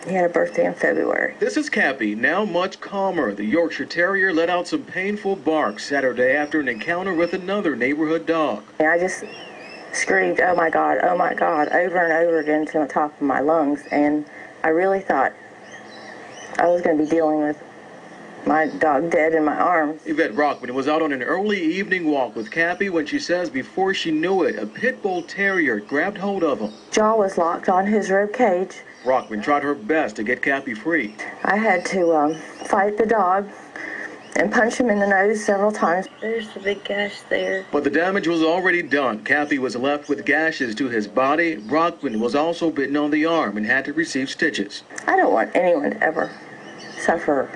He had a birthday in February. This is Cappy, now much calmer. The Yorkshire Terrier let out some painful barks Saturday after an encounter with another neighborhood dog. I just screamed, oh my God, over and over again to the top of my lungs, and I really thought I was going to be dealing with my dog dead in my arms. Yvette Rockman was out on an early evening walk with Cappy when she says before she knew it, a pit bull terrier grabbed hold of him. Jaw was locked on his rib cage. Rockman tried her best to get Cappy free. I had to fight the dog and punch him in the nose several times. There's the big gash there. But the damage was already done. Cappy was left with gashes to his body. Rockman was also bitten on the arm and had to receive stitches. I don't want anyone to ever suffer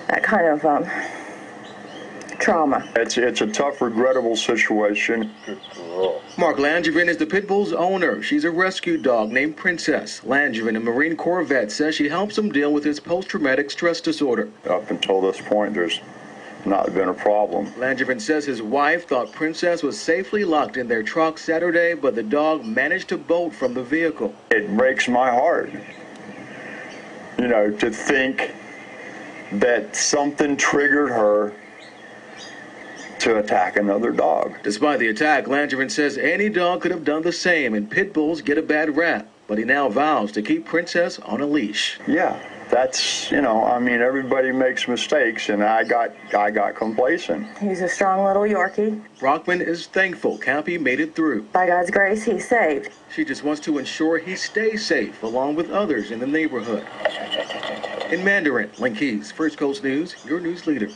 that kind of trauma. It's a tough, regrettable situation. Mark Langevin is the pit bull's owner. She's a rescue dog named Princess. Langevin, a Marine Corps vet, says she helps him deal with his post-traumatic stress disorder. Up until this point, there's not been a problem. Langevin says his wife thought Princess was safely locked in their truck Saturday, but the dog managed to bolt from the vehicle. It breaks my heart, to think that something triggered her to attack another dog. Despite the attack, Langevin says any dog could have done the same, and pit bulls get a bad rap. But he now vows to keep Princess on a leash. Yeah, that's, everybody makes mistakes, and I got complacent. He's a strong little Yorkie. Rockman is thankful Cappy made it through. By God's grace, he's saved. She just wants to ensure he stays safe, along with others in the neighborhood. In Mandarin, Link Keys, First Coast News, your news leader.